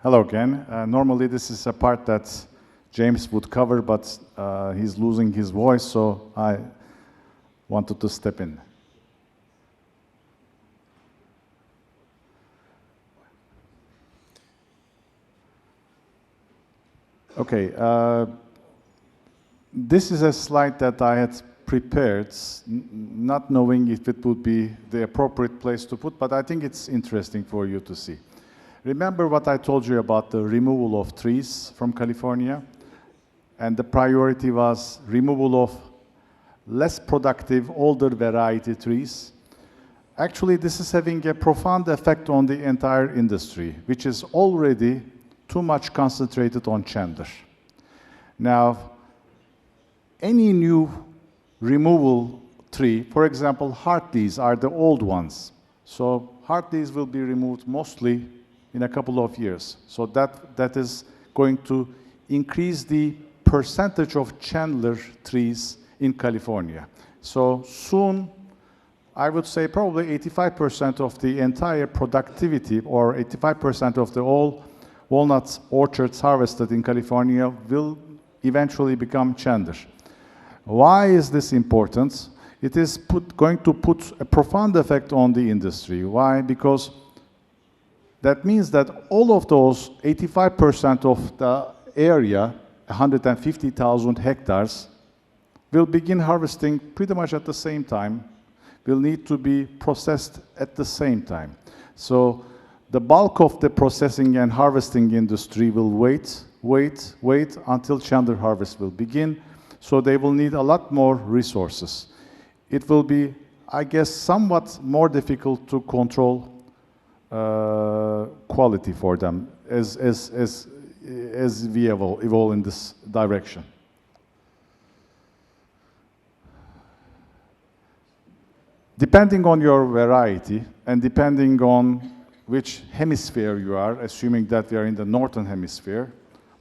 Hello again. Normally this is a part that James would cover, but he's losing his voice, so I wanted to step in. Okay, this is a slide that I had prepared, not knowing if it would be the appropriate place to put, but I think it's interesting for you to see. Remember what I told you about the removal of trees from California? And the priority was removal of less productive, older variety trees. Actually, this is having a profound effect on the entire industry, which is already too much concentrated on Chandler. Now, any new removal tree, for example, Hartleys are the old ones. So Hartleys will be removed mostly in a couple of years. So that is going to increase the percentage of Chandler trees in California. So soon, I would say probably 85% of the entire productivity, or 85% of the all walnut orchards harvested in California will eventually become Chandler. Why is this important? It is going to put a profound effect on the industry. Why? Because that means that all of those 85% of the area, 150,000 hectares, will begin harvesting pretty much at the same time, will need to be processed at the same time. So the bulk of the processing and harvesting industry will wait until Chandler harvest will begin. So they will need a lot more resources. It will be, I guess, somewhat more difficult to control quality for them as we evolve in this direction. Depending on your variety and depending on which hemisphere you are, assuming that we are in the northern hemisphere,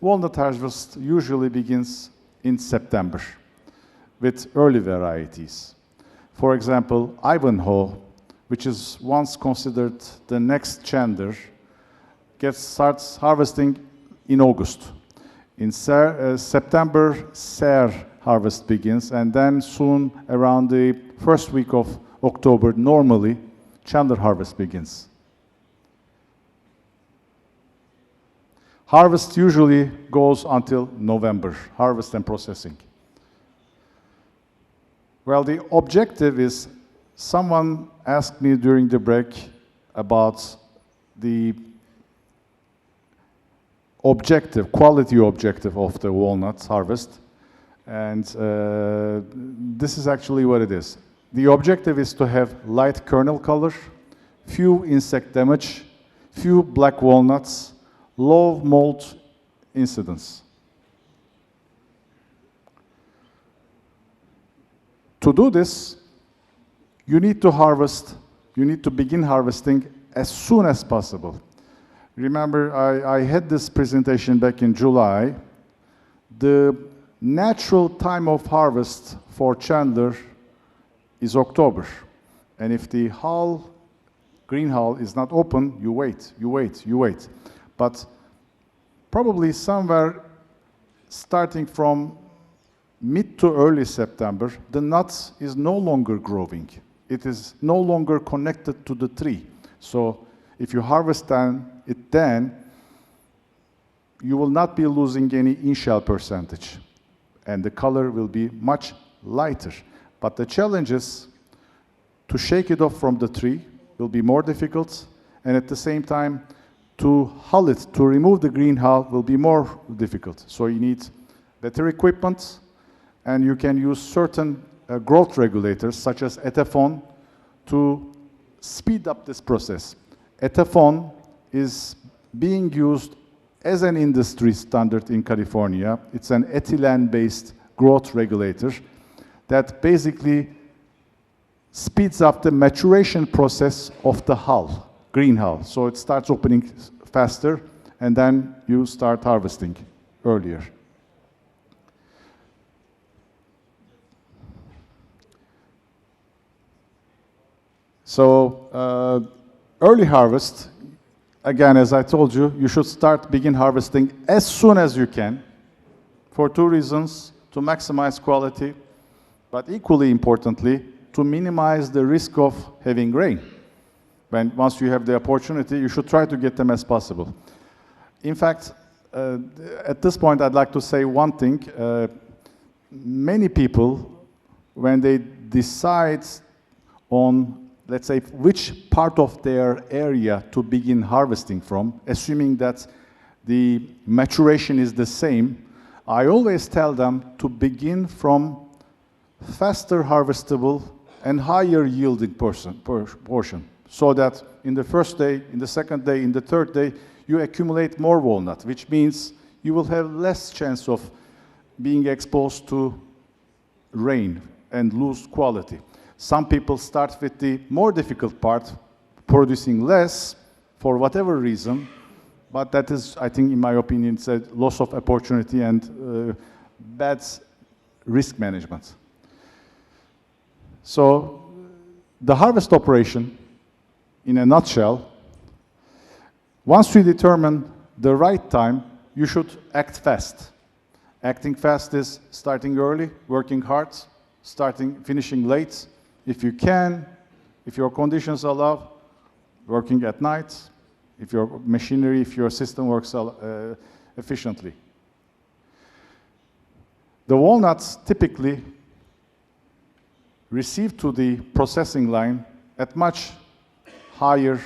walnut harvest usually begins in September with early varieties. For example, Ivanhoe, which is once considered the next Chandler, starts harvesting in August. In September, Serre harvest begins, and then soon around the first week of October, normally, Chandler harvest begins. Harvest usually goes until November, harvest and processing. Well, the objective is, someone asked me during the break about the objective, quality objective of the walnut harvest, and this is actually what it is. The objective is to have light kernel color, few insect damage, few black walnuts, low mold incidence. To do this, you need to begin harvesting as soon as possible. Remember, I had this presentation back in July. The natural time of harvest for Chandler is October. And if the green hull is not open, you wait. But probably somewhere starting from mid to early September, the nut is no longer growing. It is no longer connected to the tree. So if you harvest it then, you will not be losing any in-shell percentage. And the color will be much lighter. But the challenge is to shake it off from the tree will be more difficult, and at the same time, to hull it, to remove the green hull will be more difficult. So you need better equipment, and you can use certain growth regulators, such as Etafon, to speed up this process. Etafon is being used as an industry standard in California. It's an ethylene-based growth regulator that basically speeds up the maturation process of the hull, green hull. So it starts opening faster, and then you start harvesting earlier. So early harvest, again, as I told you, you should begin harvesting as soon as you can for two reasons: to maximize quality, but equally importantly, to minimize the risk of having rain. Once you have the opportunity, you should try to get them as possible. In fact, at this point, I'd like to say one thing. Many people, when they decide on, let's say, which part of their area to begin harvesting from, assuming that the maturation is the same, I always tell them to begin from faster harvestable and higher yielding portion, so that in the first day, in the second day, in the third day, you accumulate more walnut, which means you will have less chance of being exposed to rain and lose quality. Some people start with the more difficult part, producing less for whatever reason, but that is, I think, in my opinion, it's a loss of opportunity and bad risk management. So the harvest operation, in a nutshell, once you determine the right time, you should act fast. Acting fast is starting early, working hard, finishing late. If you can, if your conditions allow, working at night, if your machinery, if your system works efficiently. The walnuts typically receive to the processing line at much higher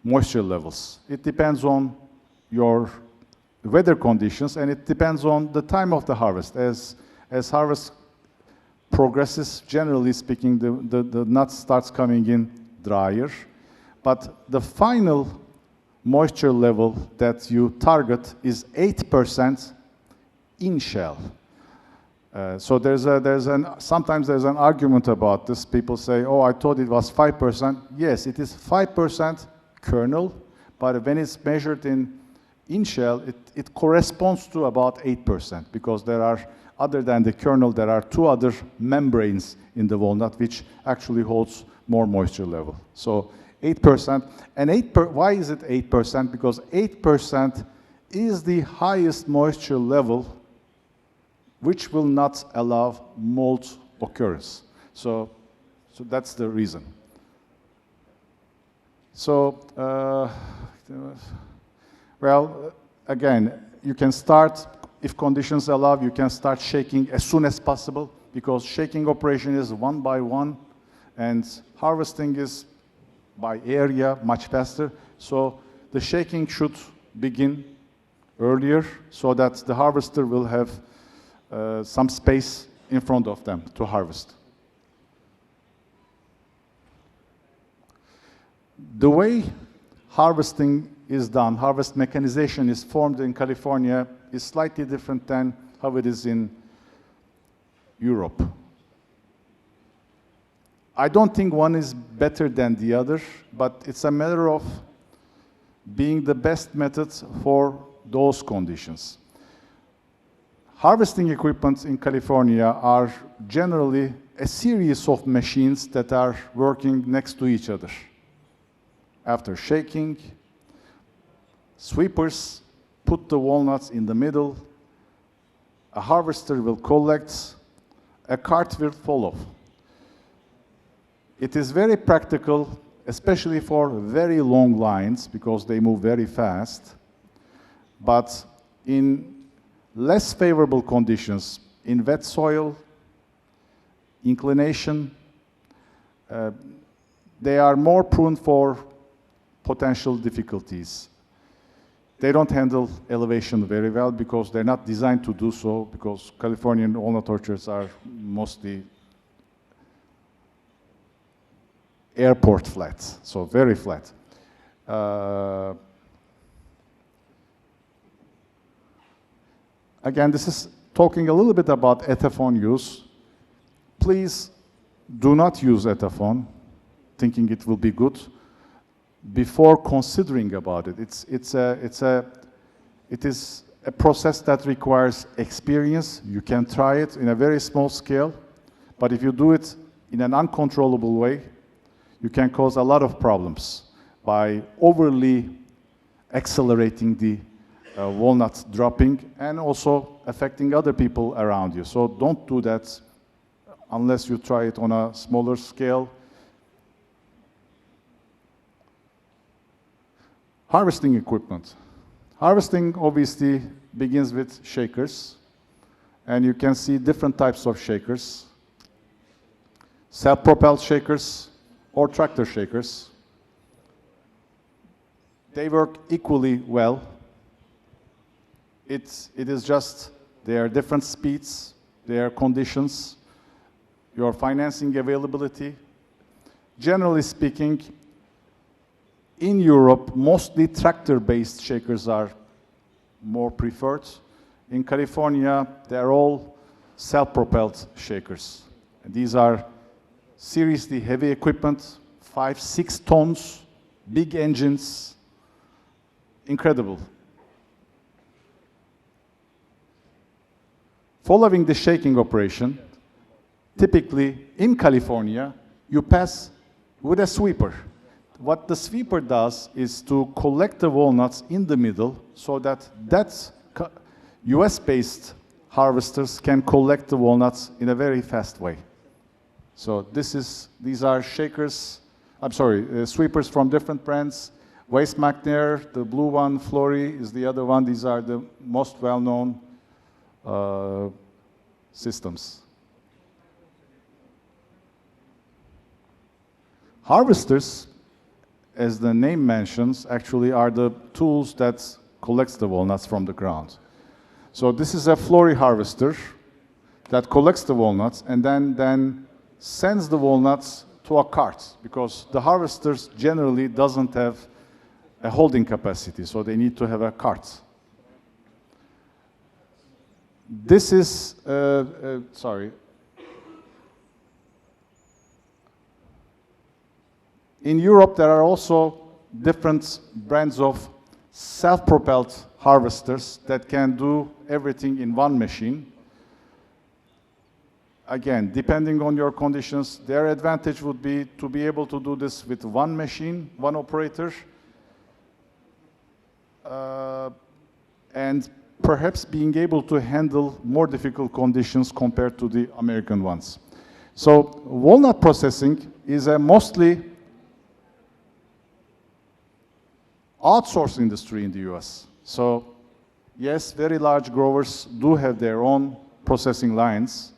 moisture levels. It depends on your weather conditions, and it depends on the time of the harvest. As harvest progresses, generally speaking, the nut starts coming in drier, but the final moisture level that you target is 8% in shell. So sometimes there's an argument about this. People say, oh, I thought it was 5%. Yes, it is 5% kernel, but when it's measured in shell, it corresponds to about 8%, because there are, other than the kernel, there are two other membranes in the walnut which actually holds more moisture level. So 8%, and why is it 8%? Because 8% is the highest moisture level which will not allow mold occurrence. So that's the reason. So, well, again, you can start, if conditions allow, you can start shaking as soon as possible, because shaking operation is one by one, and harvesting is by area much faster. So the shaking should begin earlier, so that the harvester will have some space in front of them to harvest. The way harvesting is done, harvest mechanization is formed in California, is slightly different than how it is in Europe. I don't think one is better than the other, but it's a matter of being the best method for those conditions. Harvesting equipment in California are generally a series of machines that are working next to each other. After shaking, sweepers put the walnuts in the middle, a harvester will collect, a cart will follow. It is very practical, especially for very long lines, because they move very fast. But in less favorable conditions, in wet soil, inclination, they are more prone for potential difficulties. They don't handle elevation very well, because they're not designed to do so, because Californian walnut orchards are mostly airport flats, so very flat. Again, this is talking a little bit about Ethaphone use. Please do not use Ethaphone thinking it will be good before considering about it. It is a process that requires experience. You can try it in a very small scale, but if you do it in an uncontrollable way, you can cause a lot of problems. by overly accelerating the walnut dropping and also affecting other people around you. So don't do that unless you try it on a smaller scale. Harvesting equipment. Harvesting obviously begins with shakers, and you can see different types of shakers. Self-propelled shakers or tractor shakers. They work equally well. It is just, there are different speeds, there are conditions, your financing availability. Generally speaking, in Europe, mostly tractor-based shakers are more preferred. In California, they're all self-propelled shakers. And these are seriously heavy equipment, 5-6 tons, big engines, incredible. Following the shaking operation, typically in California, you pass with a sweeper. What the sweeper does is to collect the walnuts in the middle so that US-based harvesters can collect the walnuts in a very fast way. So these are shakers, sweepers from different brands. Waste McNair, the blue one, Flory is the other one. These are the most well-known systems. Harvesters, as the name mentions, actually are the tools that collects the walnuts from the ground. So this is a Flory harvester that collects the walnuts and then sends the walnuts to a cart, because the harvesters generally doesn't have a holding capacity, so they need to have a cart. This is, In Europe, there are also different brands of self-propelled harvesters that can do everything in one machine. Again, depending on your conditions, their advantage would be to be able to do this with one machine, one operator, and perhaps being able to handle more difficult conditions compared to the American ones. So walnut processing is a mostly outsourced industry in the US. So yes, very large growers do have their own processing lines,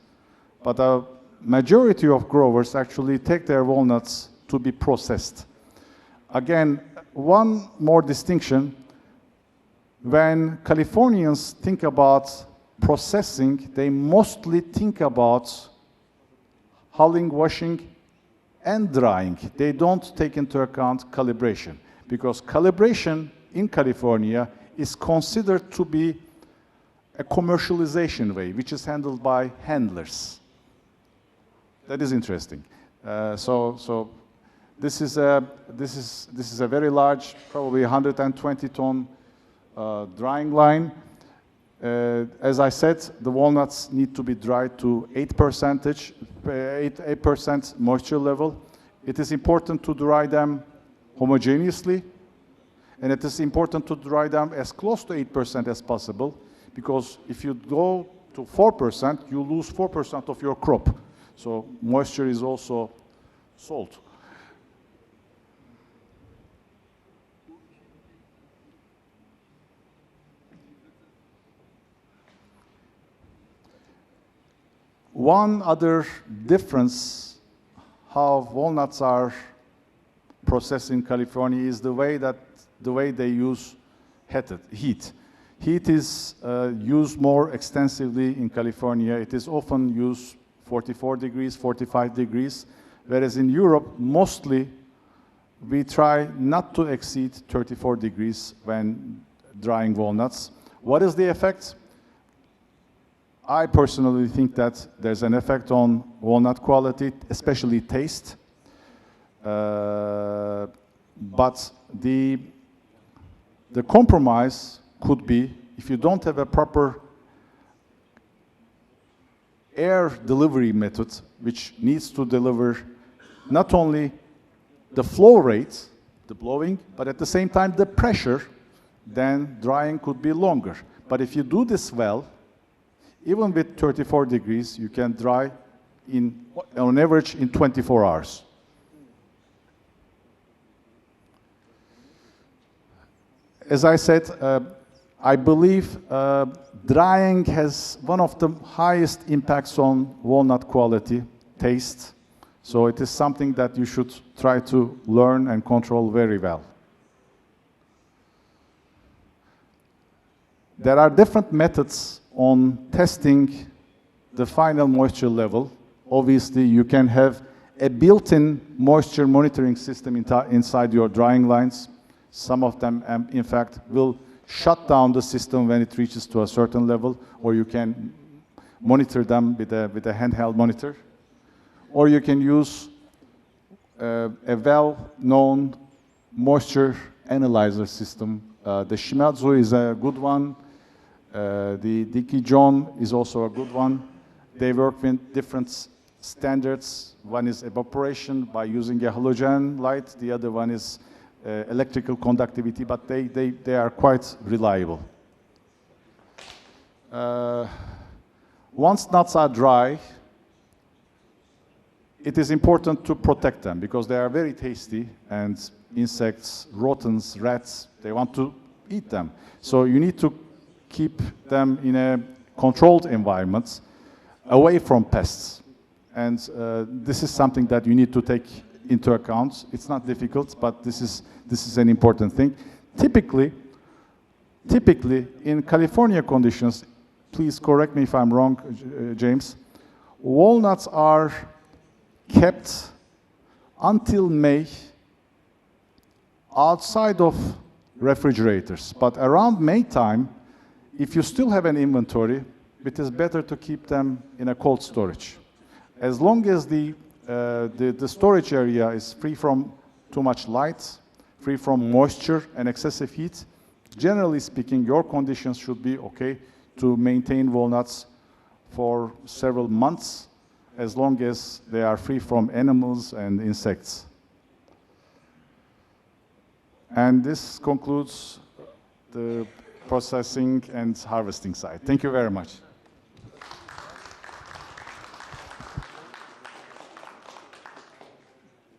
but a majority of growers actually take their walnuts to be processed. Again, one more distinction: when Californians think about processing, they mostly think about hulling, washing, and drying. They don't take into account calibration, because calibration in California is considered to be a commercialization way, which is handled by handlers. That is interesting. So this is a very large, probably 120-ton drying line. As I said, the walnuts need to be dried to 8% moisture level. It is important to dry them homogeneously, and it is important to dry them as close to 8% as possible, because if you go to 4%, you lose 4% of your crop. So moisture is also salt. One other difference how walnuts are processed in California is the way they use heat. Heat is used more extensively in California. It is often used 44 degrees, 45 degrees, whereas in Europe, mostly we try not to exceed 34 degrees when drying walnuts. What is the effect? I personally think that there's an effect on walnut quality, especially taste. But the compromise could be, if you don't have a proper air delivery method, which needs to deliver not only the flow rate, the blowing, but at the same time the pressure, then drying could be longer. But if you do this well, even with 34 degrees, you can dry on average in 24 hours. As I said, I believe drying has one of the highest impacts on walnut quality, taste. So it is something that you should try to learn and control very well. There are different methods on testing the final moisture level. Obviously, you can have a built-in moisture monitoring system inside your drying lines. Some of them, in fact, will shut down the system when it reaches to a certain level, or you can monitor them with a handheld monitor. Or you can use a well-known moisture analyzer system. The Shimadzu is a good one. The Dikijon is also a good one. They work with different standards. One is evaporation by using a halogen light. The other one is electrical conductivity, but they are quite reliable. Once nuts are dry, it is important to protect them because they are very tasty, and insects, rodents, rats, they want to eat them. So you need to keep them in a controlled environment away from pests. And this is something that you need to take into account. It's not difficult, but this is an important thing. Typically, in California conditions, please correct me if I'm wrong, James, walnuts are kept until May outside of refrigerators. But around May time, if you still have an inventory, it is better to keep them in a cold storage. As long as the storage area is free from too much light, free from moisture and excessive heat, generally speaking, your conditions should be okay to maintain walnuts for several months, as long as they are free from animals and insects. And this concludes the processing and harvesting side. Thank you very much.